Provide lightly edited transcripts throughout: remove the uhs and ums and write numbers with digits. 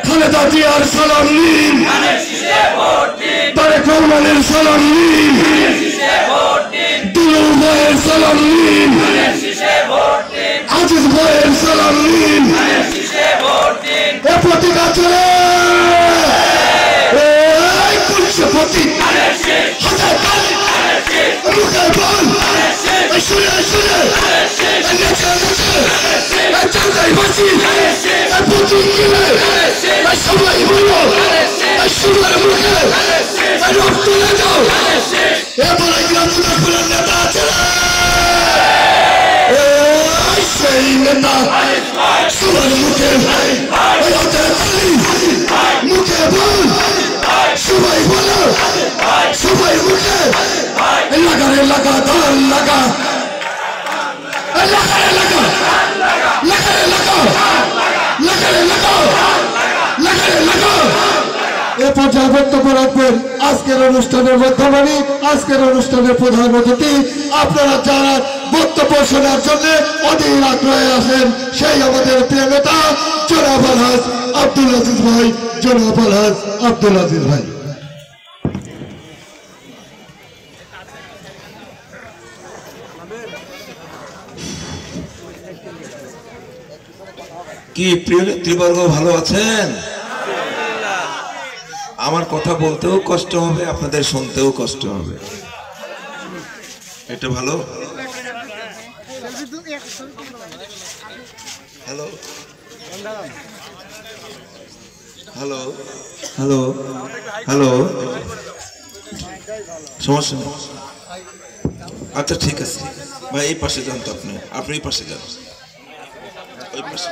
খালেদা জিয়ার সালাম নিন, তারেক রহমানের সালাম নিন, দুলু ভাইয়ের সালাম নিন, আজিজ ভাইয়ের সালাম নিন। এ প্রতীক আছে প্রতীক হাজার মুখে বল শুনে শুনে সবাই বলো সুন্দর মুখে রক্ত তুলে দাও। এরপরে গ্রামের নেতা আছে সেই নেতা সবার মুখে মুখে বল সবাই বলো সবাই মুখে লাগারে লাগা ধান লাগা লাগারে লাগা লাগারে লাগা লাগারে লাগা লাগারে লাগা। এ পর্যায়ে বক্তব্য রাখবেন আজকের অনুষ্ঠানের মধ্যমণি, আজকের অনুষ্ঠানের প্রধান অতিথি। আপনারা যারা বক্তব্য শোনার জন্য অধীর আগ্রহে আছেন সেই আমাদের প্রিয় নেতা জনাব আলহাজ আব্দুল আজিজ ভাই, জনাব আলহাজ আব্দুল আজিজ ভাই। কি প্রিয় নেতৃবর্গ ভালো আছেন? আমার কথা বলতেও কষ্ট হবে, আপনাদের শুনতেও কষ্ট হবে, এটা ভালো। হ্যালো হ্যালো হ্যালো হ্যালো, সমস্যা নেই। আচ্ছা ঠিক আছে ভাই, এই পাশে যান তো, আপনি এই পাশে যান, ওই পাশে।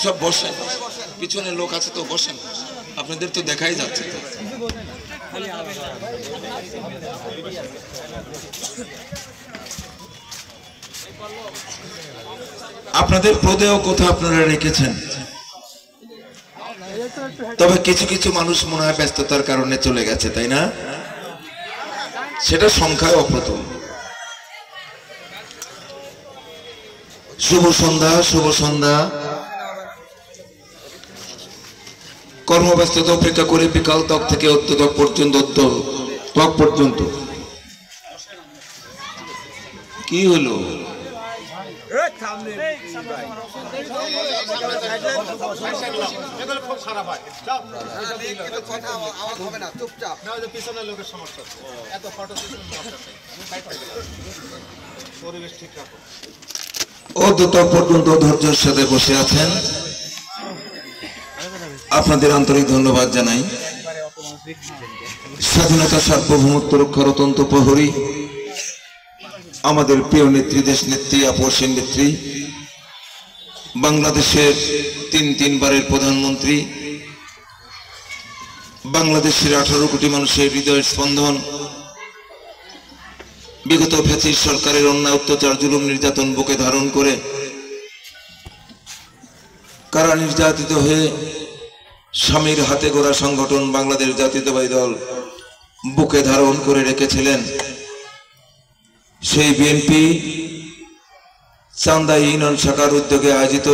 সব বসেন, পিছনে লোক আছে তো বসেন, আপনাদের তো দেখাই যাচ্ছে তো। আপনাদের প্রদেয় কথা আপনারা রেখেছেন, তবে কিছু কিছু মানুষ মনে হয় ব্যস্ততার কারণে চলে গেছে, তাই না? সেটা সংখ্যায় অপ্রতুল। শুভ সন্ধ্যা, শুভ সন্ধ্যা। কর্মব্যস্ততা অপেক্ষা করে বিকাল ত্বক থেকে অত্যতক পর্যন্ত ত্বক পর্যন্ত কি হলো? অত্যতক পর্যন্ত ধৈর্যের সাথে বসে আছেন, আপনাদের আন্তরিক ধন্যবাদ জানাই। স্বাধীনতা সার্বভৌমত্ব রক্ষার অত্যন্ত প্রহরী আমাদের প্রিয় নেত্রী, দেশ নেত্রী, আপসের নেত্রী, বাংলাদেশের তিনবারের প্রধানমন্ত্রী, বাংলাদেশের 18 কোটি মানুষের হৃদয়ের স্পন্দন, বিগত ফ্যাসিস্ট সরকারের অন্যায় অত্যাচার জুলুম নির্যাতন বুকে ধারণ করে কারা নির্যাতিত হয়ে স্বামীর হাতে গড়া সংগঠন বাংলাদেশ জাতীয়তাবাদী দল বুকে ধারণ করে রেখেছিলেন। সেই বিএনপি চান্দা ইউনিয়ন শাখার উদ্যোগে আয়োজিত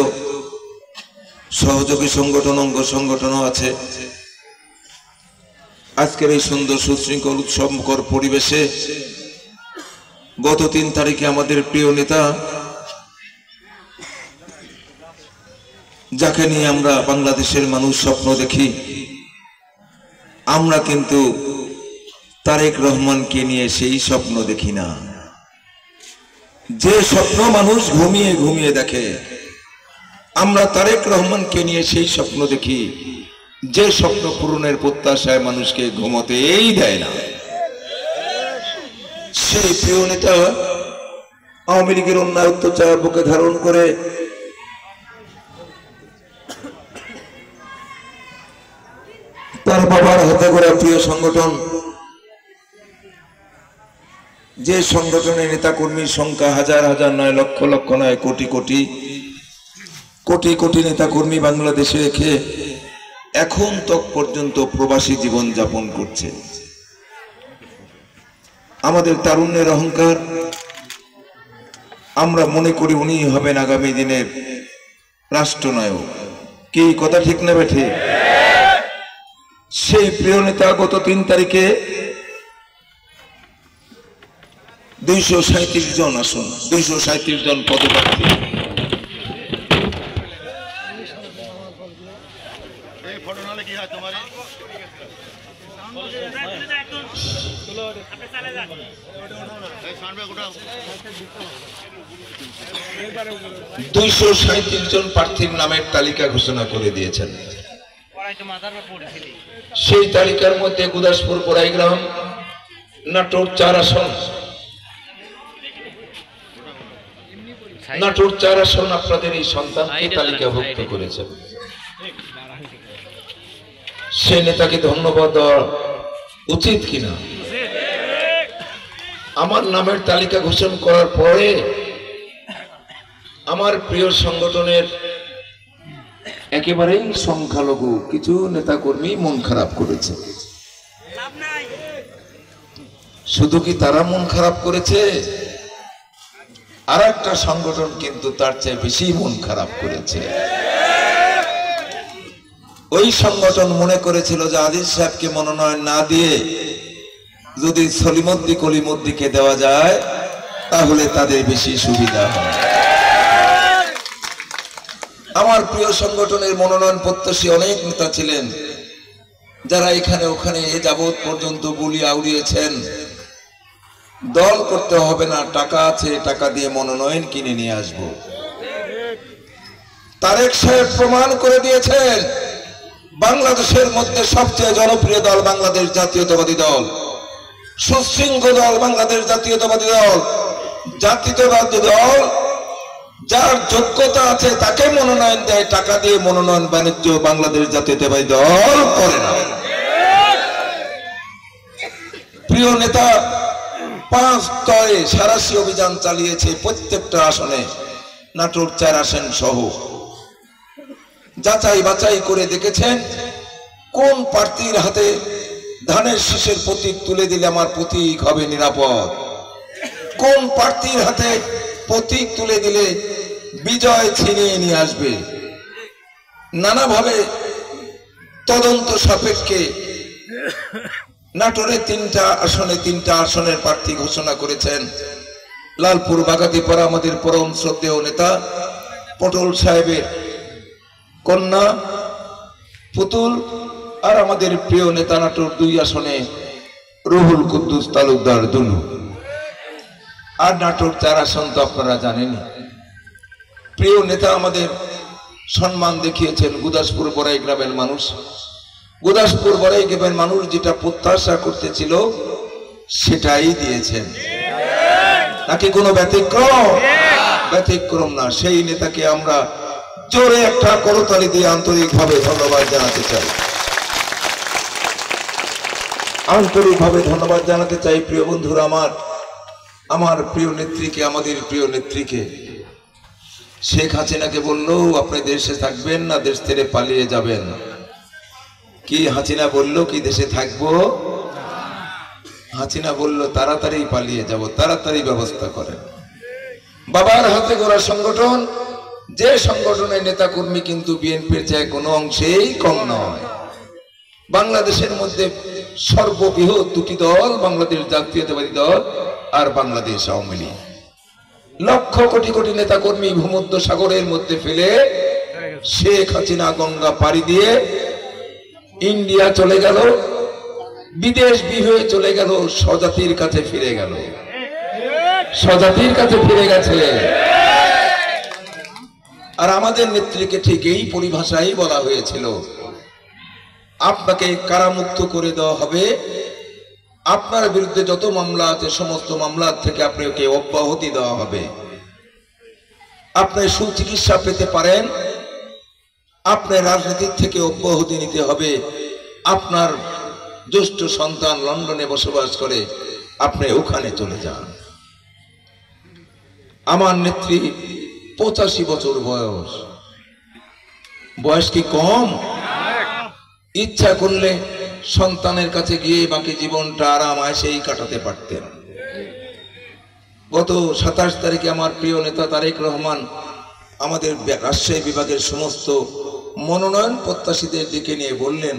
সহযোগী সংগঠন, অঙ্গ সংগঠনও আছে। আজকের এই সুন্দর সুশৃঙ্খল উৎসবমুখর পরিবেশে গত 3 তারিখে আমাদের প্রিয় নেতা, যাকে নিয়ে আমরা বাংলাদেশের মানুষ স্বপ্ন দেখি, আমরা কিন্তু তারেক রহমানকে নিয়ে সেই স্বপ্ন দেখি না। যে স্বপ্ন মানুষ ঘুমিয়ে ঘুমিয়ে দেখে, আমরা তারেক রহমানকে নিয়ে সেই স্বপ্ন দেখি যে স্বপ্ন পূরণের প্রত্যাশায় মানুষকে ঘুমোতেই দেয় না। সেই প্রিয় নেতা আওয়ামী লীগের অন্যায় অত্যাচার বুকে ধারণ করে তার বাবার হাতে গড়া প্রিয় সংগঠন, যে সংগঠনের নেতা কর্মীর সংখ্যা হাজার হাজার নয়, লক্ষ লক্ষ নয়, কোটি কোটি কোটি কোটি নেতা কর্মী বাংলাদেশে রেখে এখন তক পর্যন্ত প্রবাসী জীবন যাপন করছে। আমাদের তারুণ্যের অহংকার, আমরা মনে করি উনি হবেন আগামী দিনের রাষ্ট্রনায়ক। কি কথা ঠিক না বেঠে? সেই প্রিয় নেতা গত 3 তারিখে 237 জন আসন, 237 জন পদপ্রার্থী, জন প্রার্থীর নামের তালিকা ঘোষণা করে দিয়েছেন। সেই তালিকার মধ্যে গুদাসপুর বড়াইগ্রাম, নাটোর 4 আসন, নাটোর 4 আসন আপনাদের এই সন্তানকে তালিকাভুক্ত করেছেন। সে নেতাকে ধন্যবাদ দেওয়া উচিত কিনা? আমার নামের তালিকা ঘোষণা করার পরে আমার প্রিয় সংগঠনের একেবারেই সংখ্যালঘু কিছু নেতাকর্মী মন খারাপ করেছে। শুধু কি তারা মন খারাপ করেছে? আর একটা সংগঠন কিন্তু তার চেয়ে বেশি মন খারাপ করেছে। ওই সংগঠন মনে করেছিল যে আজিজ সাহেবকে মনোনয়ন না দিয়ে যদি সলিমুদ্দি কলিমুদ্দিকে দেওয়া যায় তাহলে তাদের বেশি সুবিধা হয়। আমার প্রিয় সংগঠনের মনোনয়ন প্রত্যাশী অনেক নেতা ছিলেন যারা এখানে ওখানে এ যাবৎ পর্যন্ত বলি আউড়িয়েছেন, দল করতে হবে না, টাকা আছে, টাকা দিয়ে মনোনয়ন কিনে নিয়ে আসব। তারেক সাহেব প্রমাণ করে দিয়েছেন বাংলাদেশের মধ্যে সবচেয়ে জনপ্রিয় দল বাংলাদেশ জাতীয়তাবাদী দল, সুশৃঙ্খল দল বাংলাদেশ জাতীয়তাবাদী দল, জাতীয়তাবাদী দল যার যোগ্যতা আছে তাকে মনোনয়ন দেয়, টাকা দিয়ে মনোনয়ন বাণিজ্য বাংলাদেশ জাতীয়তাবাদী দল করে না। প্রিয় নেতা 5 স্তরে সারাশি অভিযান চালিয়েছে, প্রত্যেকটা আসনে, নাটোর 4 আসন সহ যাচাই বাছাই করে দেখেছেন কোন প্রার্থীর হাতে ধানের শীষের প্রতীক তুলে দিলে আমার প্রতীক হবে নিরাপদ, কোন প্রার্থীর হাতে প্রতীক তুলে দিলে বিজয় ছিনিয়ে নিয়ে আসবে। নানাভাবে তদন্ত সাপেক্ষে নাটোরে 3টা আসনে 3টা আসনের প্রার্থী ঘোষণা করেছেন। লালপুর বাগাতিপাড়া আমাদের পরম শ্রদ্ধেয় নেতা পটল সাহেবের কন্যা পুতুল, আর আমাদের প্রিয় নেতা নাটোর 2 আসনে রুহুল কুদ্দুস তালুকদার দুলু। আর নাটোর 4 আসন তো আপনারা জানেন। প্রিয় নেতা আমাদের সম্মান দেখিয়েছেন গুদাসপুর বড়াই গ্রামের মানুষ। গুদাসপুর বড়াই গ্রামের মানুষ যেটা প্রত্যাশা করতেছিল সেটাই দিয়েছেন, নাকি কোনো ব্যতিক্রম? ব্যতিক্রম না। সেই নেতাকে আমরা জোরে একটা করতালি দিয়ে আন্তরিকভাবে ধন্যবাদ জানাতে চাই, আন্তরিকভাবে ধন্যবাদ জানাতে চাই। প্রিয় বন্ধুরা, আমার প্রিয় নেত্রীকে, আমাদের প্রিয় নেত্রীকে, শেখ হাসিনাকে বললো আপনি দেশে থাকবেন না দেশ ছেড়ে পালিয়ে যাবেন। কি হাসিনা বললো কি দেশে থাকবো? হাসিনা বললো তাড়াতাড়ি পালিয়ে যাব, তাড়াতাড়ি ব্যবস্থা করেন। বাবার হাতে গড়া সংগঠন, যে সংগঠনের নেতা কর্মী কিন্তু বিএনপির চেয়ে কোনো অংশেই কম নয়। বাংলাদেশের মধ্যে সর্ববৃহৎ 2টি দল, বাংলাদেশ জাতীয়তাবাদী দল আর বাংলাদেশ আওয়ামী লীগ। লক্ষ কোটি কোটি নেতা কর্মী ভূমধ্য সাগরের মধ্যে ফেলে শেখ হাসিনা গঙ্গা পাড়ি দিয়ে ইন্ডিয়া চলে গেল, বিদেশ বিহয়ে চলে গেল, স্বজাতির কাছে ফিরে গেল, স্বজাতির কাছে ফিরে গেছে। আর আমাদের নেত্রীকে ঠিক এই পরিভাষাই বলা হয়েছিল, আপনাকে কারামুক্ত করে দেওয়া হবে, আপনার বিরুদ্ধে যত মামলা আছে সমস্ত মামলার থেকে আপনাকে অব্যাহতি দেওয়া হবে, আপনি সুচিকিৎসা পেতে পারেন, আপনার রাজনীতির থেকে অব্যাহতি নিতে হবে, আপনার জ্যেষ্ঠ সন্তান লন্ডনে বসবাস করে, আপনি ওখানে চলে যান। আমার নেত্রী 85 বছর বয়স, বয়স কি কম? ইচ্ছা করলে সন্তানের কাছে গিয়ে বাকি জীবনটা আরাম আয়েশেই কাটাতে পারতেন। গত 27 তারিখে আমার প্রিয় নেতা তারেক রহমান আমাদের রাজশাহী বিভাগের সমস্ত মনোনয়ন প্রত্যাশীদের ডেকে নিয়ে বললেন,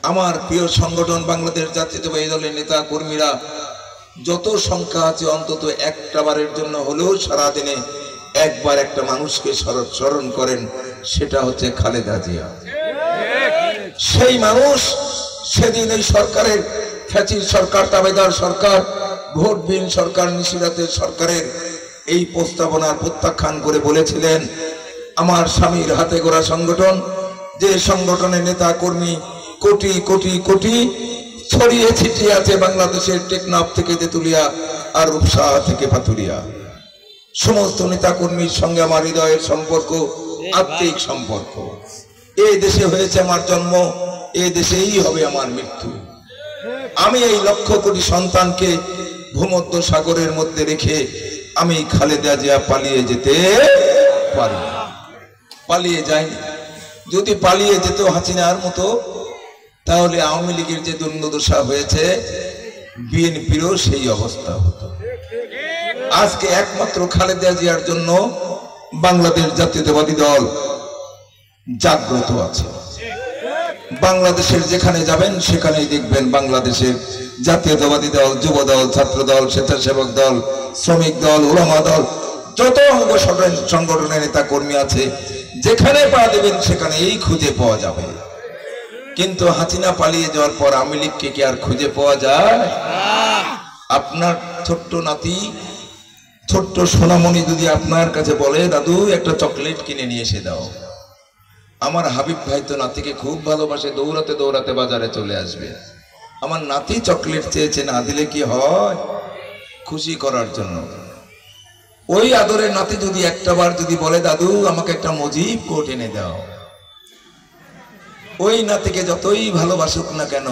আমার প্রিয় সংগঠন বাংলাদেশ জাতীয়তাবাদী দলের নেতা কর্মীরা যত সংখ্যা আছে অন্তত একটা বারের জন্য হলেও সারাদিনে একবার একটা মানুষকে স্মরণ করেন, সেটা হচ্ছে খালেদা জিয়া। সেই মানুষ সেদিন এই সরকারের ফ্যাসিস্ট সরকার, দাবেদার সরকার, ভোটবিহীন সরকার, নিশিরাতের সরকারের এই প্রস্তাবনার প্রত্যাখ্যান করে বলেছিলেন, আমার স্বামীর হাতে গড়া সংগঠন, যে সংগঠনের নেতা কর্মী কোটি কোটি কোটি ছড়িয়ে ছিটিয়ে আছে বাংলাদেশের টেকনাফ থেকে তেতুলিয়া আর রূপসা থেকে পাথুরিয়া, সমস্ত নেতা কর্মীর সঙ্গে আমার হৃদয়ের সম্পর্ক, আত্মিক সম্পর্ক। এই দেশে হয়েছে আমার জন্ম, এই দেশেই হবে আমার মৃত্যু। আমি এই লক্ষ কোটি সন্তানকে ভূমধ্য সাগরের মধ্যে রেখে আমি খালেদা জিয়া পালিয়ে যেতে পারি? পালিয়ে যাইনি। যদি পালিয়ে যেত হাসিনার মতো, তাহলে আওয়ামী লীগের যে দুর্দশা হয়েছে বিএনপিরও সেই অবস্থা হতো। আজকে একমাত্র খালেদা জিয়ার জন্য বাংলাদেশ জাতীয়তাবাদী দল জাগ্রত আছে। বাংলাদেশের যেখানে যাবেন সেখানেই দেখবেন বাংলাদেশের জাতীয়তাবাদী দল, যুব দল, ছাত্র দল, স্বেচ্ছাসেবক দল, শ্রমিক দল, ওলামা দল, যত অঙ্গ সংগঠনের নেতা কর্মী আছে, যেখানে পা দেবেন সেখানেই খুঁজে পাওয়া যাবে। কিন্তু হাসিনা পালিয়ে যাওয়ার পর আওয়ামী লীগকে কি আর খুঁজে পাওয়া যায়? আপনার ছোট্ট নাতি, ছোট্ট সোনামণি যদি আপনার কাছে বলে, দাদু একটা চকলেট কিনে নিয়ে এসে দাও, আমার হাবিব ভাই তো নাতিকে খুব ভালোবাসে, দৌড়াতে দৌড়াতে বাজারে চলে আসবে। আমার নাতি চকলেট চেয়েছে, না দিলে কি হয়? খুশি করার জন্য। ওই আদরের নাতি যদি একটা বার যদি বলে, দাদু আমাকে একটা মুজিব কোট এনে দাও, ওই নাতিকে যতই ভালোবাসুক না কেন,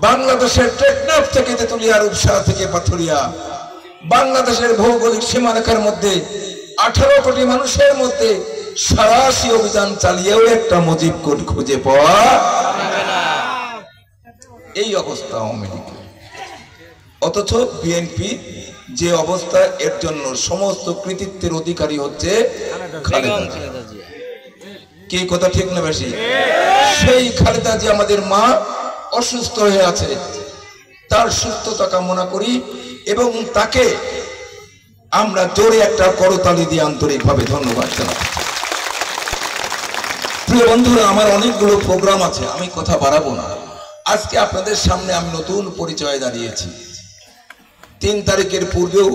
বাংলাদেশের টেকনাফ থেকে তেতুলিয়া, রূপসা থেকে পাথুরিয়া, বাংলাদেশের ভৌগোলিক সীমারেখার মধ্যে 18 কোটি মানুষের মধ্যে সারাশি অভিযান চালিয়েও একটা মুজিব কোট খুঁজে পাওয়া এই অবস্থা আওয়ামী লীগের। অথচ বিএনপি যে অবস্থা, এর জন্য সমস্ত কৃতিত্বের অধিকারী হচ্ছে খালেদা জিয়া। কি কথা ঠিক না বেশি? সেই খালেদা জিয়া আমাদের মা অসুস্থ হয়ে আছে, তার সুস্থতা কামনা করি এবং তাকে আমরা জোরে একটা করতালি দিয়ে আন্তরিকভাবে ধন্যবাদ জানাই। প্রিয় বন্ধুরা, আমার অনেকগুলো প্রোগ্রাম আছে, আমি কথা বাড়াবো না। আজকে আপনাদের সামনে আমি নতুন পরিচয়ে দাঁড়িয়েছি। 3 তারিখের পূর্বেও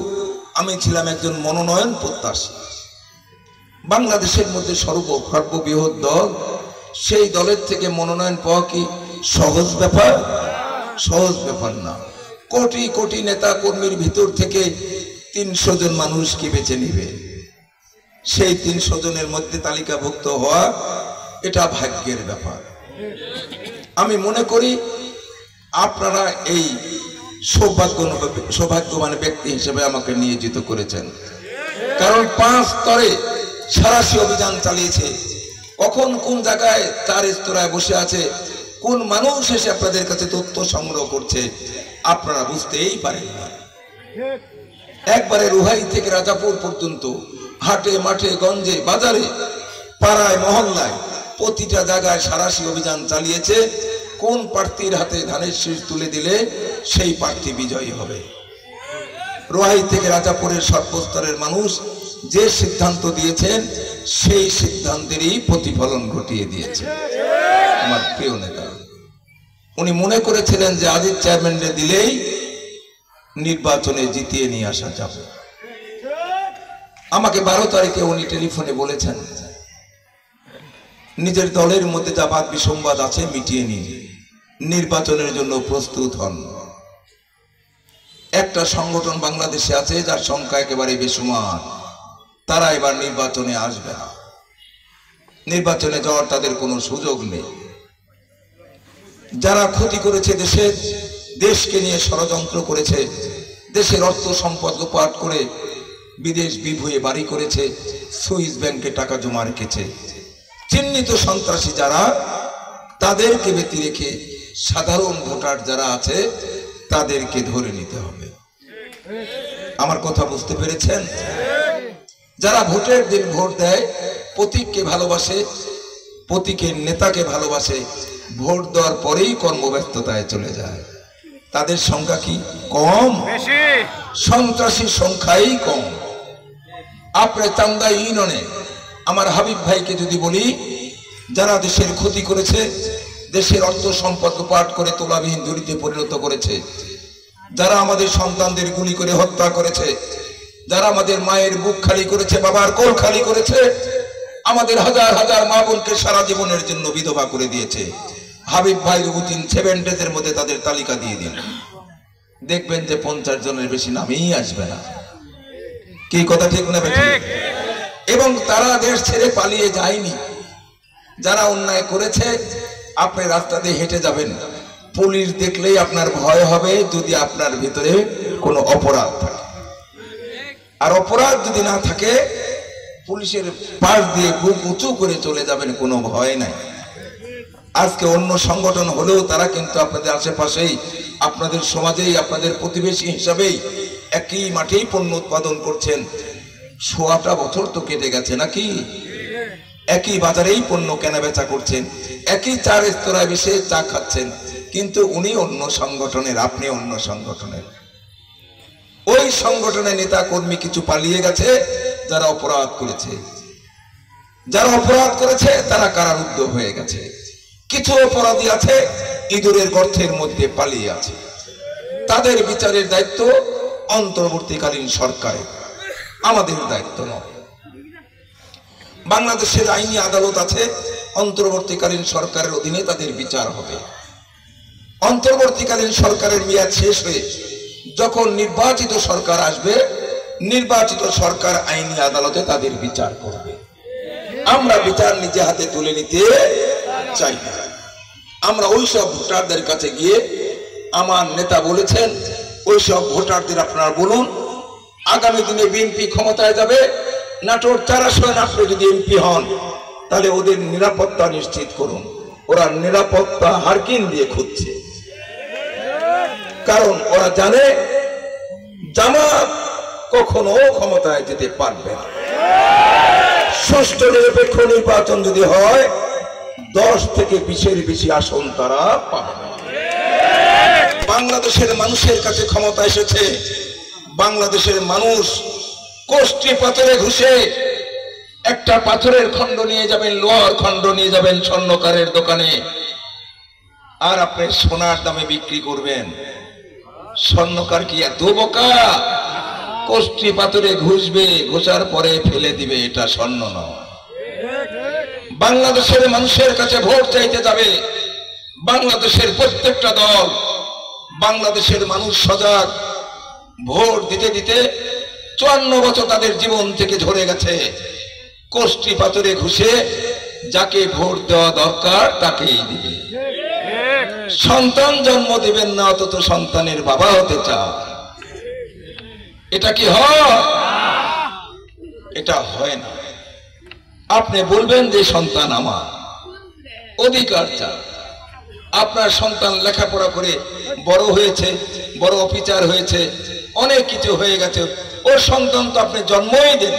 আমি ছিলাম একজন মনোনয়ন প্রত্যাশী। বাংলাদেশের মধ্যে সর্ববৃহৎ দল, সেই দলের থেকে মনোনয়ন পাওয়া কি সহজ ব্যাপার? সহজ ব্যাপার না। কোটি কোটি নেতা কর্মীর ভিতর থেকে 300 জন মানুষকে বেছে নিবে, সেই 300 জনের মধ্যে তালিকাভুক্ত হওয়া এটা ভাগ্যের ব্যাপার। আমি মনে করি আপনারা এই সৌভাগ্যবান ব্যক্তি হিসেবে আমাকে নিয়োজিত করেছেন, কারণ 5 স্তরে সারাশি অভিযান চালিয়েছে। কখন কোন জায়গায় 4 স্তরায় বসে আছে, কোন মানুষ এসে আপনাদের কাছে তথ্য সংগ্রহ করছে আপনারা বুঝতেই পারেন না। একবারে রুহাই থেকে রাজাপুর পর্যন্ত হাটে মাঠে গঞ্জে বাজারে পাড়ায় মহল্লায় প্রতিটা জায়গায় সারাশি অভিযান চালিয়েছে। কোন প্রার্থীর হাতে ধানের শীষ তুলে দিলে সেই প্রার্থী বিজয়ী হবে। রুহাই থেকে রাজাপুরের সর্বস্তরের মানুষ যে সিদ্ধান্ত দিয়েছেন সেই সিদ্ধান্তেরই প্রতিফলন ঘটিয়ে দিয়েছে আমার প্রিয় নেতা। উনি মনে করেছিলেন যে আজিজ চেয়ারম্যানকে দিলেই নির্বাচনে জিতিয়ে নিয়ে আসা যাবে। আমাকে 12 তারিখে উনি টেলিফোনে বলেছেন, নিজের দলের মধ্যে যা বাদ বিসম্বাদ আছে মিটিয়ে নিন, নির্বাচনের জন্য প্রস্তুত হন। একটা সংগঠন বাংলাদেশে আছে যার সংখ্যা একেবারে বেসুমার, তারা এবার নির্বাচনে আসবে না, নির্বাচনে যাওয়ার তাদের কোনো সুযোগ নেই। যারা ক্ষতি করেছে দেশকে নিয়ে ষড়যন্ত্র করেছে, দেশের অর্থ সম্পদ লোপাট করে বিদেশ বিভুঁয়ে বাড়ি করেছে, সুইস ব্যাংকে টাকা জমা রেখেছে, চিহ্নিত সন্ত্রাসী যারা, তাদেরকে ব্যতি রেখে সাধারণ ভোটার যারা আছে তাদেরকে ধরে নিতে হবে। আমার কথা বুঝতে পেরেছেন? যারা ভোটের দিন ভোট দেয়, প্রতীককে ভালোবাসে, প্রতীকের নেতাকে ভালোবাসে, ভোট দেওয়ার পরেই কর্মব্যস্ততায় চলে যায়, তাদের সংখ্যা কি কম? সন্ত্রাসীর সংখ্যাই কম। আপনার চান্দা ইউনিয়নে আমার হাবিব ভাইকে যদি বলি, যারা দেশের ক্ষতি করেছে, দেশের অর্থ সম্পদ লুপাট করে তোলাবিহীন দড়িতে পরিণত করেছে, যারা আমাদের সন্তানদের গুলি করে হত্যা করেছে, যারা আমাদের মায়ের বুক খালি করেছে, বাবার কোল খালি করেছে, আমাদের হাজার হাজার মা বোনকে সারা জীবনের জন্য বিধবা করে দিয়েছে, হাবিব ভাই রুটিন 7 ডেজের মধ্যে তাদের তালিকা দিয়ে দিন, দেখবেন যে 50 জনের বেশি নামেই আসবে না। কি কথা ঠিক না বেঠিক? এবং তারা দেশ ছেড়ে পালিয়ে যায়নি। যারা অন্যায় করেছে, আপনি রাস্তা দিয়ে হেঁটে যাবেন, পুলিশ দেখলেই আপনার ভয় হবে যদি আপনার ভিতরে কোনো অপরাধ থাকে। আর অপরাধ যদি না থাকে, পুলিশের পাশ দিয়ে বুক উঁচু করে চলে যাবেন, কোনো ভয় নাই। আজকে অন্য সংগঠন হলেও তারা কিন্তু আপনাদের আশেপাশেই, আপনাদের সমাজেই, আপনাদের প্রতিবেশী হিসাবেই একই মাঠেই পণ্য উৎপাদন করছেন। 100টা বছর তো কেটে গেছে নাকি? একই বাজারেই পণ্য কেনা বেচা করছেন, একই চার স্তরায় বসে চা খাচ্ছেন, কিন্তু উনি অন্য সংগঠনের, আপনি অন্য সংগঠনের। ওই সংগঠনের নেতা কর্মী কিছু পালিয়ে গেছে, যারা অপরাধ করেছে, যারা অপরাধ করেছে তারা কারারুদ্ধ হয়ে গেছে। কিছু অপরাধী আছে ইঁদুরের গর্তের মধ্যে পালিয়ে আছে, তাদের বিচারের দায়িত্ব অন্তর্বর্তীকালীন সরকারের, আমাদের দায়িত্ব নয়। বাংলাদেশের আইনি আদালত আছে, অন্তর্বর্তীকালীন সরকারের অধীনে তাদের বিচার হবে। অন্তর্বর্তীকালীন সরকারের মেয়াদ শেষ হয়ে যখন নির্বাচিত সরকার আসবে, নির্বাচিত সরকার আইনি আদালতে তাদের বিচার করবে। আমরা বিচার নিজে হাতে তুলে নিতে চাই না। আমরা ওইসব ভোটারদের কাছে গিয়ে, আমার নেতা বলেছেন, ওইসব ভোটারদের আপনারা বলুন, আগামী দিনে বিএনপি ক্ষমতায় যাবে, নাটোর 4 আসন আপনি যদি এমপি হন, তাহলে ওদের নিরাপত্তা নিশ্চিত করুন। ওরা নিরাপত্তা হারকিন দিয়ে খুঁজছে, কারণ ওরা জানে জামাত কখনো ক্ষমতায় যেতে পারবে না। সুষ্ঠু নিরপেক্ষ নির্বাচন যদি হয়, 10 থেকে 20-এর বেশি আসন তারা পাবে না। বাংলাদেশের মানুষের কাছে ক্ষমতা এসেছে, বাংলাদেশের মানুষ কোষ্ঠী পাথরে ঘুষে একটা পাথরের খণ্ড নিয়ে যাবেন, লোহার খণ্ড নিয়ে যাবেন স্বর্ণকারের দোকানে, আর আপনি সোনার দামে বিক্রি করবেন। স্বর্ণকার কি এত বোকা? কোষ্ঠী পাথরে ঘুষবে, ঘুষার পরে ফেলে দিবে, এটা স্বর্ণ নয়। বাংলাদেশের মানুষের কাছে ভোট চাইতে যাবে, বাংলাদেশের প্রত্যেকটা দল, বাংলাদেশের মানুষ সজাগ। ভোট দিতে দিতে 54 বছর তাদের জীবন থেকে ঝরে গেছে। কোষ্ঠী পাথরে ঘুষে যাকে ভোট দেওয়া দরকার তাকেই দিবে। সন্তান জন্ম দিবেন না, অথচ সন্তানের বাবা হতে চান, এটা কি হয়? এটা হয় না। আপনি বলবেন যে সন্তান আমার, অধিকার চান। আপনার সন্তান লেখাপড়া করে বড় হয়েছে, বড় অফিসার হয়েছে, অনেক কিছু হয়ে গেছে, ওর সন্তান তো আপনি জন্মই দেন।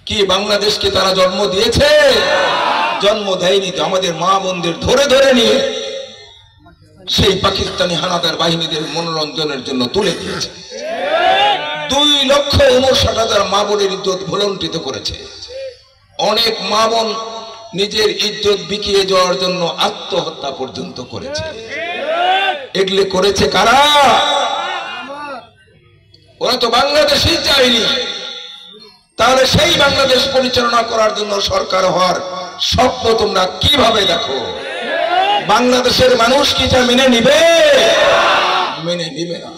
কি বাংলাদেশকে তারা জন্ম দিয়েছে? জন্ম দেয়নি তো। আমাদের মা বোনদের ধরে ধরে নিয়ে সেই পাকিস্তানি হানাদার বাহিনীদের মনোরঞ্জনের জন্য তুলে দিয়েছে। 2,59,000 মা বোনের ইজ্জত ভুলণ্ঠিত করেছে। অনেক মা বোন নিজের ইজ্জত বিকিয়ে যাওয়ার জন্য আত্মহত্যা পর্যন্ত করেছে। এগুলি করেছে কারা? ওরা তো বাংলাদেশই চায়নি। তাহলে সেই বাংলাদেশ পরিচালনা করার জন্য সরকার হওয়ার স্বপ্ন তোমরা কিভাবে দেখো? বাংলাদেশের মানুষ কি তা মেনে নিবে? মেনে নিবে না।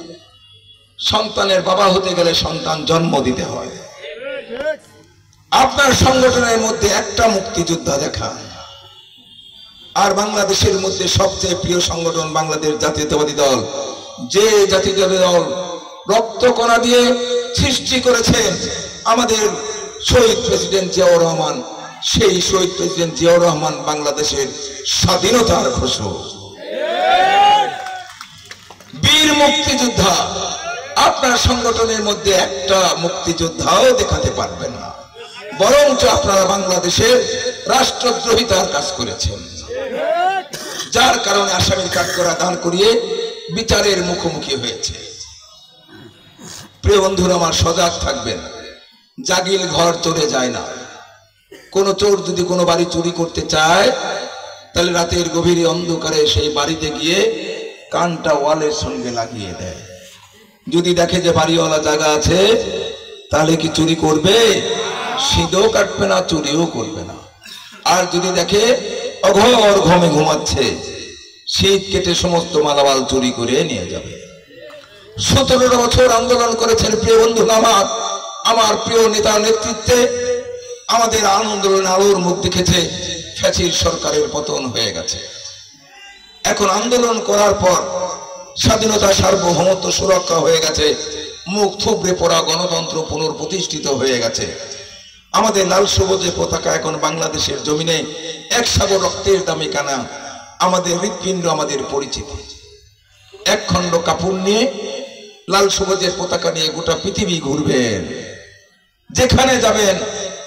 সন্তানের বাবা হতে গেলে সন্তান জন্ম দিতে হয়। আপনার সংগঠনের মধ্যে একটা মুক্তিযোদ্ধা দেখান। আর বাংলাদেশের মধ্যে সবচেয়ে প্রিয় সংগঠন বাংলাদেশ জাতীয়তাবাদী দল। যে জাতীয়তাবাদী দল রক্তকণা দিয়ে সৃষ্টি করেছেন আমাদের শহীদ প্রেসিডেন্ট জিয়াউর রহমান, সেই শহীদ প্রেসিডেন্ট জিয়াউর রহমান বাংলাদেশের স্বাধীনতার ঘোষক, বীর মুক্তিযোদ্ধা। আপনার সংগঠনের মধ্যে একটা মুক্তিযোদ্ধাও দেখাতে পারবেন না, বরঞ্চ আপনারা বাংলাদেশের রাষ্ট্রদ্রোহিতার কাজ করেছেন, যার কারণে আসামির কাঠগড়া দান করিয়ে বিচারের মুখোমুখি হয়েছে। প্রিয় বন্ধুরা আমার, সজাগ থাকবেন। জাগিল ঘর চোরে যায় না। কোন চোর যদি কোনো বাড়ি চুরি করতে চায়, তাহলে রাতের গভীরে অন্ধকারে সেই বাড়িতে গিয়ে কানটা ওয়ালের সঙ্গে লাগিয়ে দেয়। যদি দেখে যে বাড়িওয়ালা জায়গা আছে, তাহলে কি চুরি করবে? সিঁদও কাটবে না, চুরিও করবে না। আর যদি দেখে অঘোর ঘুমে ঘুমাচ্ছে, শীত কেটে সমস্ত মালামাল চুরি করে নিয়ে যাবে। 17 বছর আন্দোলন করেছেন প্রিয় বন্ধু আমার প্রিয় নেতার নেতৃত্বে। আমাদের আন্দোলন আলোর মুখ দেখেছে, ফ্যাসিস্ট সরকারের পতন হয়ে গেছে। এখন আন্দোলন করার পর স্বাধীনতা সার্বভৌমত্ব সুরক্ষা হয়ে গেছে, মুখ থুবড়ে পড়া গণতন্ত্র পুনঃপ্রতিষ্ঠিত হয়ে গেছে। আমাদের লাল সবুজের পতাকা এখন বাংলাদেশের জমিনে এক সাগর রক্তের দামে কানা, আমাদের হৃৎপিণ্ড, আমাদের পরিচিতি। এক খণ্ড কাপড় নিয়ে লাল সবুজের পতাকা নিয়ে গোটা পৃথিবী ঘুরবেন, যেখানে যাবেন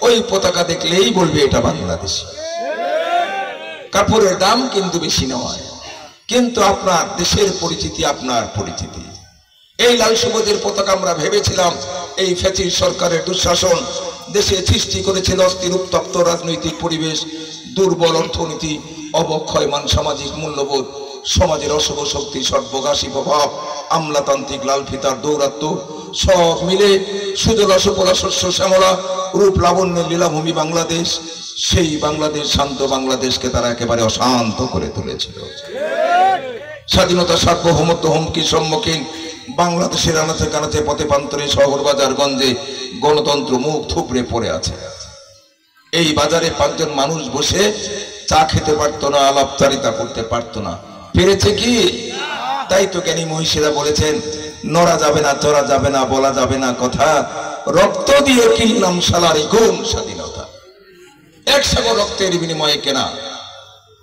ওই পতাকা দেখলেই বলবে এটা বাংলাদেশ। কাপড়ের দাম কিন্তু বেশি নয়, কিন্তু আপনার দেশের পরিচিতি, আপনার পরিচিতি। এই লাল সবুজের পতাকা আমরা ভেবেছিলাম এই ফ্যাসিস্ট সরকারের দুঃশাসন দেশে সৃষ্টি করেছিল অস্থির উত্তপ্ত রাজনৈতিক পরিবেশ, দুর্বল অর্থনীতি, অবক্ষয়মান সামাজিক মূল্যবোধ, সমাজের অশুভ শক্তি, সর্বগ্রাসী প্রভাব, আমলাতান্ত্রিক লাল ফিতার দৌরাত্ম্য, সব মিলে সুজলা সুফলা শস্য শ্যামলা রূপ লাবণ্যের লীলাভূমি বাংলাদেশ, সেই বাংলাদেশ, শান্ত বাংলাদেশকে তারা একেবারে অশান্ত করে তুলেছিল। স্বাধীনতা সার্বভৌমত্ব হুমকির সম্মুখীন বাংলাদেশের আনাচে কানাচে পথে প্রান্তরে শহর বাজার গঞ্জে গণতন্ত্র মুখ থুবড়ে পড়ে আছে। এই বাজারে 5 জন মানুষ বসে চা খেতে পারতো না, আলাপচারিতা করতে পারতো না। পেরেছে কি? তাই তো জ্ঞানী মহিষীরা বলেছেন, নড়া যাবে না, চড়া যাবে না, বলা যাবে না কথা, রক্ত দিয়ে কিনলাম শালার গুণ স্বাধীনতা। এক সাগর রক্তের বিনিময়ে কেনা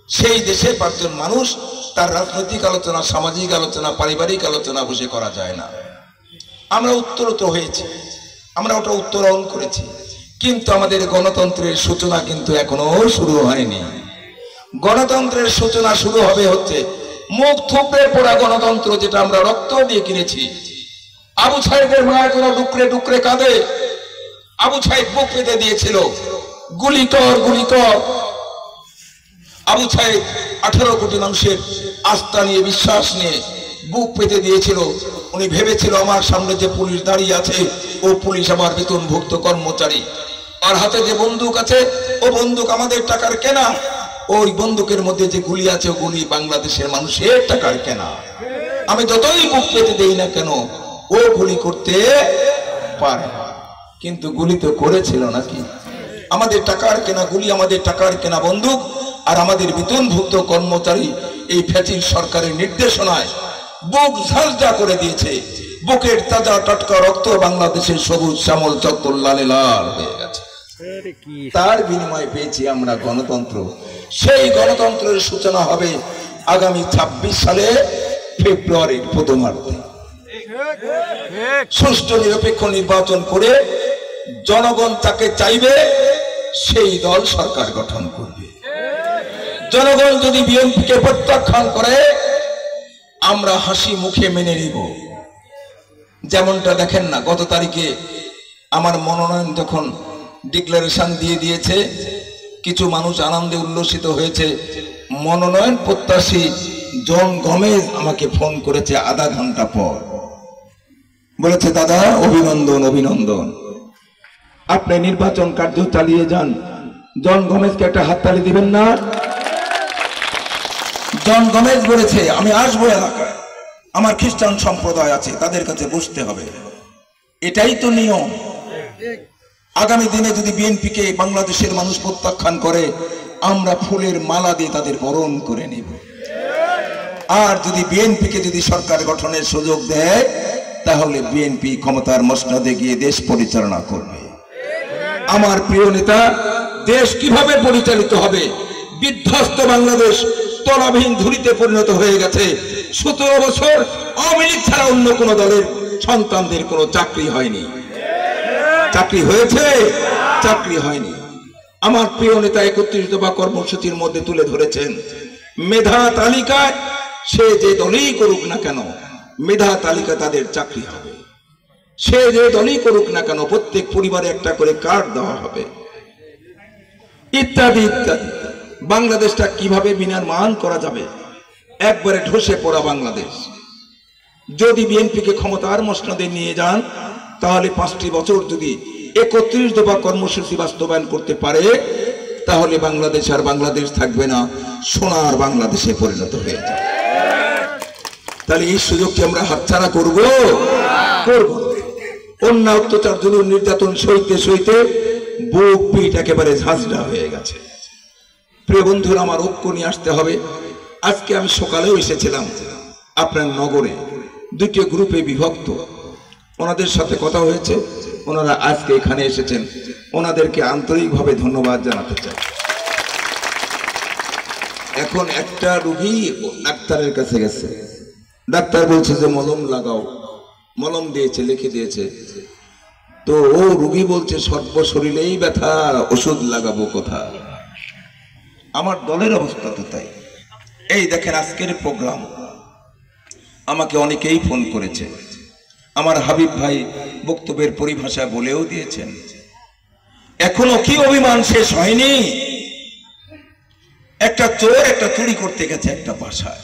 সেই দেশে 5 জন মানুষ তার রাজনৈতিক আলোচনা, সামাজিক আলোচনা, পারিবারিক আলোচনা বসে করা যায় না। আমরা উত্তরোত্তর হয়েছি, আমরা ওটা উত্তরণ করেছি, কিন্তু আমাদের গণতন্ত্রের সূচনা কিন্তু এখনো শুরু হয়নি। গণতন্ত্রের সূচনা শুরু হবে হচ্ছে মুখ থুবড়ে পড়া গণতন্ত্র, যেটা আমরা রক্ত দিয়ে কিনেছি। আবু সাইদের মায়া কোনো ডুকরে ডুকরে কাঁদে। আবু সাইদ বুক পেতে দিয়েছিল, গুলি কর, গুলি কর। আবু সাইদ 18 কোটি মানুষের আস্থা নিয়ে, বিশ্বাস নিয়ে বুক পেতে দিয়েছিল। উনি ভেবেছিল আমার সামনে যে পুলিশ দাঁড়িয়ে আছে, ও পুলিশ আমার বেতনভুক্ত কর্মচারী, আর হাতে যে বন্দুক আছে ও বন্দুক আমাদের টাকার কেনা, ওই বন্দুকের মধ্যে যে গুলি আছে ও গুলি বাংলাদেশের মানুষের টাকার কেনা। আমি যতই বুক পেতে দেই না কেন, ও গুলি করতে পারে না। কিন্তু গুলি তো করেছিল নাকি? আমাদের টাকার কেনা গুলি, আমাদের টাকার কেনা বন্দুক, আর আমাদের বেতনভুক্ত কর্মচারী এই ফ্যাসিস্ট সরকারের নির্দেশনায় বুক ঝাঁঝরা করে দিয়েছে। বুকের তাজা টাটকা রক্ত বাংলাদেশের সবুজ শ্যামল চত্বর লালে লাল হয়ে গেছে। তার বিনিময়ে পেয়েছি আমরা গণতন্ত্র। সেই গণতন্ত্রের সূচনা হবে আগামী 26 সালে ফেব্রুয়ারির প্রথমার্ধে। সুষ্ঠু নিরপেক্ষ নির্বাচন করে জনগণ তাকে চাইবে, সেই দল সরকার গঠন করবে। জনগণ যদি বিএনপিকে প্রত্যাখ্যান করে, আমরা হাসি মুখে মেনে নিব। যেমনটা দেখেন না, গত তারিখে আমার মনোনয়ন যখন ডিক্লারেশন দিয়ে দিয়েছে, কিছু মানুষ আনন্দে উল্লসিত হয়েছে। মনোনয়ন প্রত্যাশী জন গমেজ আমাকে ফোন করেছে আধা ঘন্টা পর, বলেছে দাদা অভিনন্দন, অভিনন্দন, আপনি নির্বাচন কার্য চালিয়ে যান। জন গমেজকে একটা হাততালি দিবেন না? জন গমেজ বলেছে আমি আসবো এলাকায়, আমার খ্রিস্টান সম্প্রদায় আছে, তাদের কাছে বসতে হবে। এটাই তো নিয়ম। আগামী দিনে যদি বিএনপিকে বাংলাদেশের মানুষ প্রত্যাখ্যান করে, আমরা ফুলের মালা দিয়ে তাদের বরণ করে নিব। আর যদি বিএনপিকে যদি সরকার গঠনের সুযোগ দেয়, তাহলে বিএনপি ক্ষমতার মসনদে গিয়ে দেশ পরিচালনা করবে। আমার প্রিয় নেতা দেশ কিভাবে পরিচালিত হবে। বিধ্বস্ত বাংলাদেশ তলাবিহীন ধুলিতে পরিণত হয়ে গেছে। 17 বছর আওয়ামী লীগ ছাড়া অন্য কোন দলের সন্তানদের কোনো চাকরি হয়নি। চাকরি হয়েছে? চাকরি হয়নি। আমার প্রিয় নেতা 31 দফা কর্মসূচির মধ্যে তুলে ধরেছেন, মেধা তালিকায় সে যে দলই করুক না কেন, মেধা তালিকা তাদের চাকরি হবে। সে যে দলই করুক না কেন, প্রত্যেক পরিবারে একটা করে কার্ড দেওয়া হবে, ইত্যাদি ইত্যাদি। বাংলাদেশটা কিভাবে বিনির্মাণ করা যাবে, একবারে ধসে পড়া বাংলাদেশ। যদি বিএনপিকে ক্ষমতার মসনদে নিয়ে যান, তাহলে 5টি বছর যদি 31 দফা কর্মসূচি বাস্তবায়ন করতে পারে, তাহলে বাংলাদেশ আর বাংলাদেশ থাকবে না, সোনার বাংলাদেশে পরিণত হয়ে যাবে। তাহলে এই সুযোগকে আমরা হাতছাড়া করব? করব। অন্যায়, অত্যাচার, জুলুম, নির্যাতন সইতে সইতে বুক পিঠ একেবারে ঝাঁঝরা হয়ে গেছে। প্রিয় বন্ধুরা, আমার ঐক্য নিয়ে আসতে হবে। আজকে আমি সকালেও এসেছিলাম আপনার নগরে, 2টি গ্রুপে বিভক্ত। ওনাদের সাথে কথা হয়েছে, ওনারা আজকে এখানে এসেছেন, ওনাদেরকে আন্তরিকভাবে ধন্যবাদ জানাতে চাই। এখন একটা রোগী ডাক্তারের কাছে গেছে, ডাক্তার বলছে যে মলম লাগাও, মলম দিয়েছে, লিখে দিয়েছে। তো ও রোগী বলছে সর্ব শরীরেই ব্যথা, ওষুধ লাগাবো কোথা? আমার দলের অবস্থা তো তাই। এই দেখেন আজকের প্রোগ্রাম, আমাকে অনেকেই ফোন করেছে। আমার হাবিব ভাই বক্তব্যের পরিভাষা বলেও দিয়েছেন, এখনো কি অভিমান শেষ হয়নি? একটা চোর একটা চুরি করতে গেছে একটা বাসায়,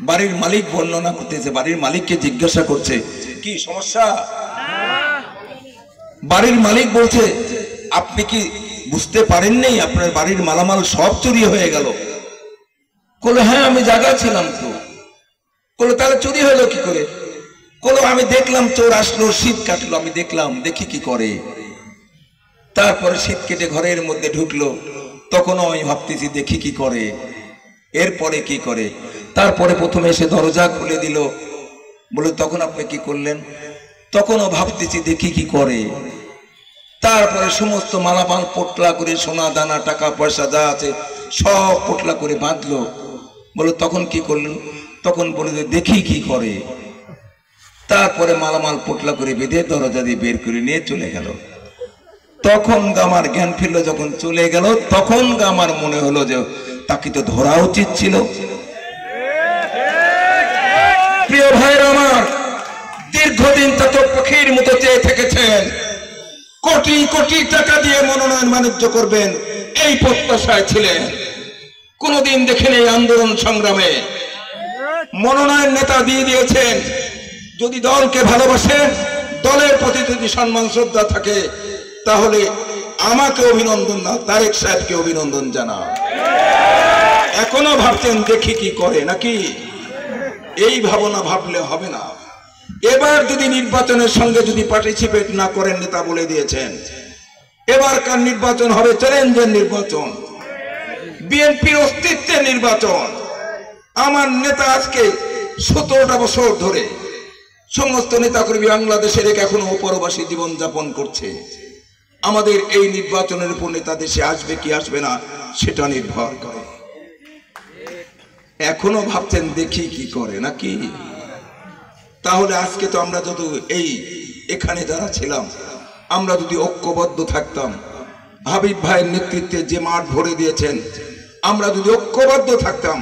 বাড়ির মালিক বর্ণনা করতেছে, বাড়ির মালিককে জিজ্ঞাসা করছে কি সমস্যা? বাড়ির মালিক বলছে আপনি কি বুঝতে পারেননি আপনার বাড়ির মালামাল সব চুরি হয়ে গেল? বললো হ্যাঁ আমি জায়গা ছিলাম তো। বললো তাহলে চুরি হলো কি করে? বললো আমি দেখলাম চোর আসলো, শীত কাটলো, আমি দেখলাম, দেখি কি করে। তারপরে শীত কেটে ঘরের মধ্যে ঢুকলো, তখনও আমি ভাবতেছি দেখি কি করে, এরপরে কি করে। তারপরে প্রথমে এসে দরজা খুলে দিল, বলে তখন আপনি কি করলেন? তখনও ভাবতেছি দেখি কি করে। তারপরে সমস্ত মালামাল পোটলা করে, সোনা দানা টাকা পয়সা যা আছে সব পোটলা করে বাঁধলো। বলে তখন কি করলেন? তখন বলে যে দেখি কি করে। তারপরে মালামাল পোটলা করে বেঁধে দরজা দিয়ে বের করে নিয়ে চলে গেল। তখন আমার জ্ঞান ফিরল, যখন চলে গেল তখন আমার মনে হলো যে তাকে তো ধরা উচিত ছিল। প্রিয় ভাইরা আমার, দীর্ঘদিন তত পাখির মতো চেয়ে থেকেছেন, কোটি কোটি টাকা দিয়ে মনোনয়ন বাণিজ্য করবেন এই প্রত্যাশায় ছিলেন। কোনদিন দেখেন এই আন্দোলন সংগ্রামে মনোনয়ন নেতা দিয়ে দিয়েছেন। যদি দলকে ভালোবাসেন, দলের প্রতি যদি সম্মান শ্রদ্ধা থাকে, তাহলে আমাকে অভিনন্দন না, তারেক সাহেবকে অভিনন্দন জানা। এখনো ভাবছেন দেখি কি করে নাকি? এই ভাবনা ভাবলে হবে না। এবার যদি নির্বাচনের সঙ্গে যদি পার্টিসিপেট না করেন, নেতা বলে দিয়েছেন এবারকার নির্বাচন হবে চ্যালেঞ্জের নির্বাচন, বিএনপির অস্তিত্বের নির্বাচন। আমার নেতা আজকে 17টা বছর ধরে সমস্ত নেতাকর্মী বাংলাদেশের এখনো পরবাসী জীবন যাপন করছে। আমাদের এই নির্বাচনের উপর নেতা দেশে আসবে কি আসবে না সেটা নির্ভর করে। এখনো ভাবছেন দেখি কি করে নাকি? তাহলে আজকে তো আমরা যদি এখানে যারা ছিলাম, আমরা যদি ঐক্যবদ্ধ থাকতাম, হাবিব ভাইয়ের নেতৃত্বে যে মাঠ ভরে দিয়েছেন, আমরা যদি ঐক্যবদ্ধ থাকতাম,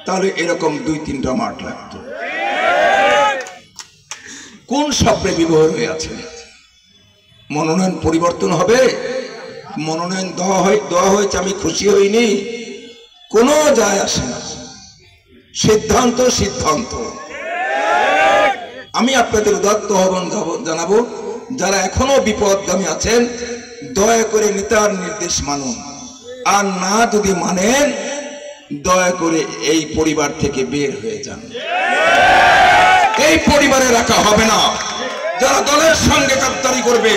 তাহলে এরকম 2-3টা মাঠ লাগতো। কোন স্বপ্নে বিভোর হয়ে আছে? মনোনয়ন পরিবর্তন হবে, মনোনয়ন দেওয়া হয়েছে আমি খুশি হইনি, কোনো যায় আসে না। সিদ্ধান্ত সিদ্ধান্ত। আমি আপনাদের উদাত্ত আহ্বান জানাবো, যারা এখনো বিপদগামী আছেন, দয়া করে নেতার নির্দেশ মানুন। আর না যদি মানেন, দয়া করে এই পরিবার থেকে বের হয়ে যান। এই পরিবারে রাখা হবে না। যারা দলের সঙ্গে গাদ্দারি করবে,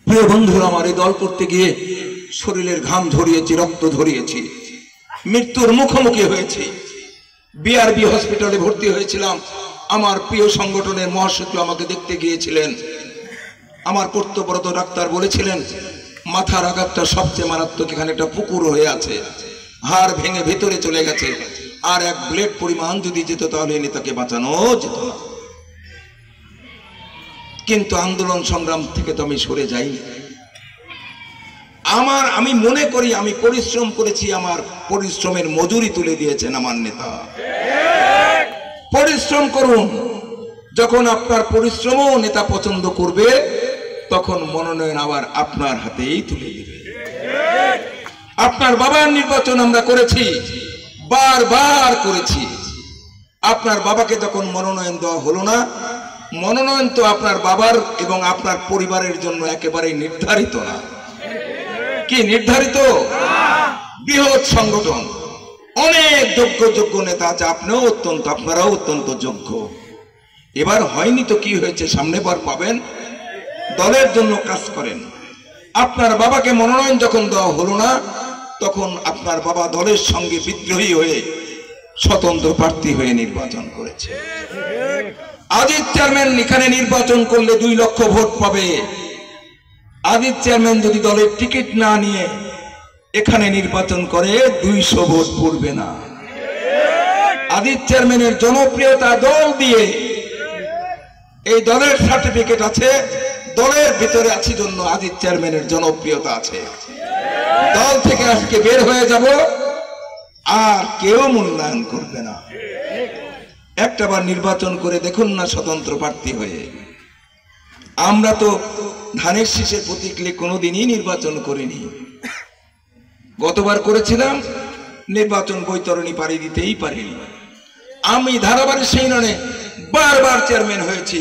প্রিয় বন্ধুরা আমার, এই দল করতে গিয়ে শরীরের ঘাম ঝরিয়েছি, রক্ত ঝরিয়েছি, মৃত্যুর মুখোমুখি হয়েছি। বিআরবি হসপিটালে ভর্তি হয়েছিলাম। আমার প্রিয় সংগঠনের মহাসচিব আমাকে দেখতে গিয়েছিলেন। আমার কর্তব্যরত ডাক্তার বলেছিলেন, মাথার আঘাতটা সবচেয়ে মারাত্মক, এখানে একটা পুকুর হয়ে আছে, হাড় ভেঙে ভেতরে চলে গেছে, আর এক ব্লেড পরিমাণ যদি যেত তাহলে নেতাকে বাঁচানো যেত না। কিন্তু আন্দোলন সংগ্রাম থেকে তো আমি সরে যাইনি। আমি মনে করি আমি পরিশ্রম করেছি, আমার পরিশ্রমের মজুরি তুলে দিয়েছেন আমার নেতা। পরিশ্রম করুন, যখন আপনার পরিশ্রমও নেতা পছন্দ করবে তখন মনোনয়ন আবার আপনার হাতেই তুলে দেবে। আপনার বাবার নির্বাচন আমরা করেছি, বারবার করেছি। আপনার বাবাকে যখন মনোনয়ন দেওয়া হলো না, মনোনয়ন তো আপনার বাবার এবং আপনার পরিবারের জন্য একেবারে নির্ধারিত না। কি নির্ধারিত? বৃহৎ সংগঠন, অনেক যোগ্য নেতা আছে, আপনারাও অত্যন্ত যোগ্য। এবার হয়নি তো কি হয়েছে, সামনে বার পাবেন। দলের জন্য কাজ করেন। আপনার বাবাকে মনোনয়ন যখন দেওয়া হলো না, তখন আপনার বাবা দলের সঙ্গে বিদ্রোহী হয়ে স্বতন্ত্র প্রার্থী হয়ে নির্বাচন করেছে। আজিজ চেয়ারম্যান এখানে নির্বাচন করলে 2 লক্ষ ভোট পাবে। আজিজ চেয়ারম্যান যদি দলের টিকিট না নিয়ে এখানে নির্বাচন করে 200 ভোট পড়বে না। আজিজ চেয়ারম্যানের জনপ্রিয়তা দল দিয়ে, এই দলের সার্টিফিকেট আছে, দলের ভিতরে আছি জন্য আজিজ চেয়ারম্যানের জনপ্রিয়তা আছে। দল থেকে আজকে বের হয়ে যাব, আর কেউ মূল্যায়ন করবে না। একটাবার নির্বাচন করে দেখুন না স্বতন্ত্র প্রার্থী হয়ে। আমরা তো ধানের শীষের প্রতীক নিয়ে কোনোদিনই নির্বাচন করিনি। গতবার করেছিলাম, নির্বাচন বৈতরণী পাড়ি দিতেই পারিনি। আমি ধারাবাহিক সেই নয় বারবার চেয়ারম্যান হয়েছি,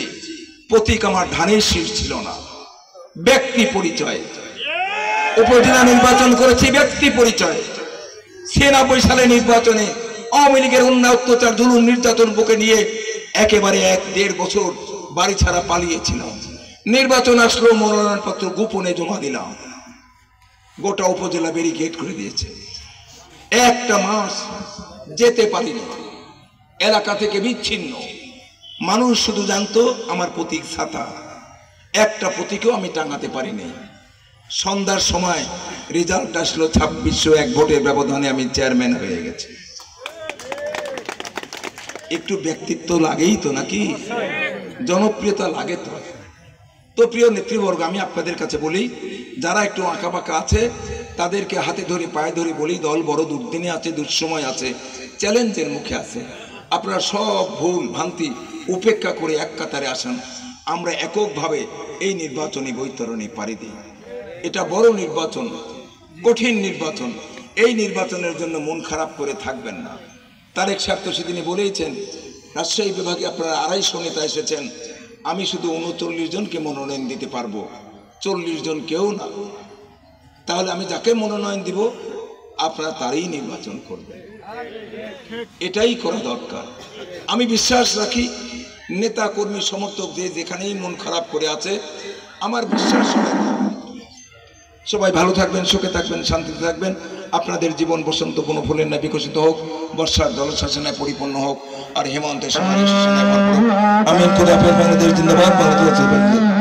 প্রতীক আমার ধানের শীষ ছিল না, ব্যক্তি পরিচয়। উপজেলা নির্বাচন করেছি ব্যক্তি পরিচয়। 96 সালে নির্বাচনে আওয়ামী লীগের অন্যায়, অত্যাচার, জুলুম, নির্যাতন বুকে নিয়ে একেবারে 1-1.5 বছর বাড়ি ছাড়া পালিয়েছিলাম। নির্বাচন আসলো, মনোনয়ন পত্র গোপনে জমা দিলাম। গোটা উপজেলা ব্যারিকেড করে দিয়েছে, একটা মাস যেতে পারিনি, এলাকা থেকে বিচ্ছিন্ন। মানুষ শুধু জানতো আমার প্রতীক ছাতা, একটা প্রতীকেও আমি টাঙাতে পারিনি। সন্ধ্যার সময় রেজাল্ট আসলো, 2601 ভোটের ব্যবধানে আমি চেয়ারম্যান হয়ে গেছি। একটু ব্যক্তিত্ব লাগেই তো, নাকি? জনপ্রিয়তা লাগে তো। তো প্রিয় নেতৃবর্গ, আমি আপনাদের কাছে বলি, যারা একটু আঁকা বাঁকা আছে তাদেরকে হাতে ধরে পায়ে ধরে বলি, দল বড় দুর্দিনে আছে, দুঃসময় আছে, চ্যালেঞ্জের মুখে আছে। আপনারা সব ভুল ভ্রান্তি উপেক্ষা করে এক কাতারে আসেন, আমরা এককভাবে এই নির্বাচনী বৈতরণী পাড়ি দিই। এটা বড় নির্বাচন, কঠিন নির্বাচন। এই নির্বাচনের জন্য মন খারাপ করে থাকবেন না। তারেক সাহেব তো সেদিনই বলেইছেন, রাজশাহী বিভাগে আপনারা 250 নেতা এসেছেন, আমি শুধু 39 জনকে মনোনয়ন দিতে পারবো, 40 জন কেউ না। তাহলে আমি যাকে মনোনয়ন দিব আপনারা তারই নির্বাচন করবেন। এটাই করা দরকার। আমি বিশ্বাস রাখি, নেতা কর্মী সমর্থক যে যেখানেই মন খারাপ করে আছে, আমার বিশ্বাস সবাই ভালো থাকবেন, সুখে থাকবেন, শান্তিতে থাকবেন। আপনাদের জীবন বসন্ত কোনো ফুলের না বিকশিত হোক, বর্ষার জলশাসনায় পরিপূর্ণ হোক, আর হেমন্তের সমানে আমিন। বাংলাদেশ জিন্দাবাদ, বাংলাদেশ।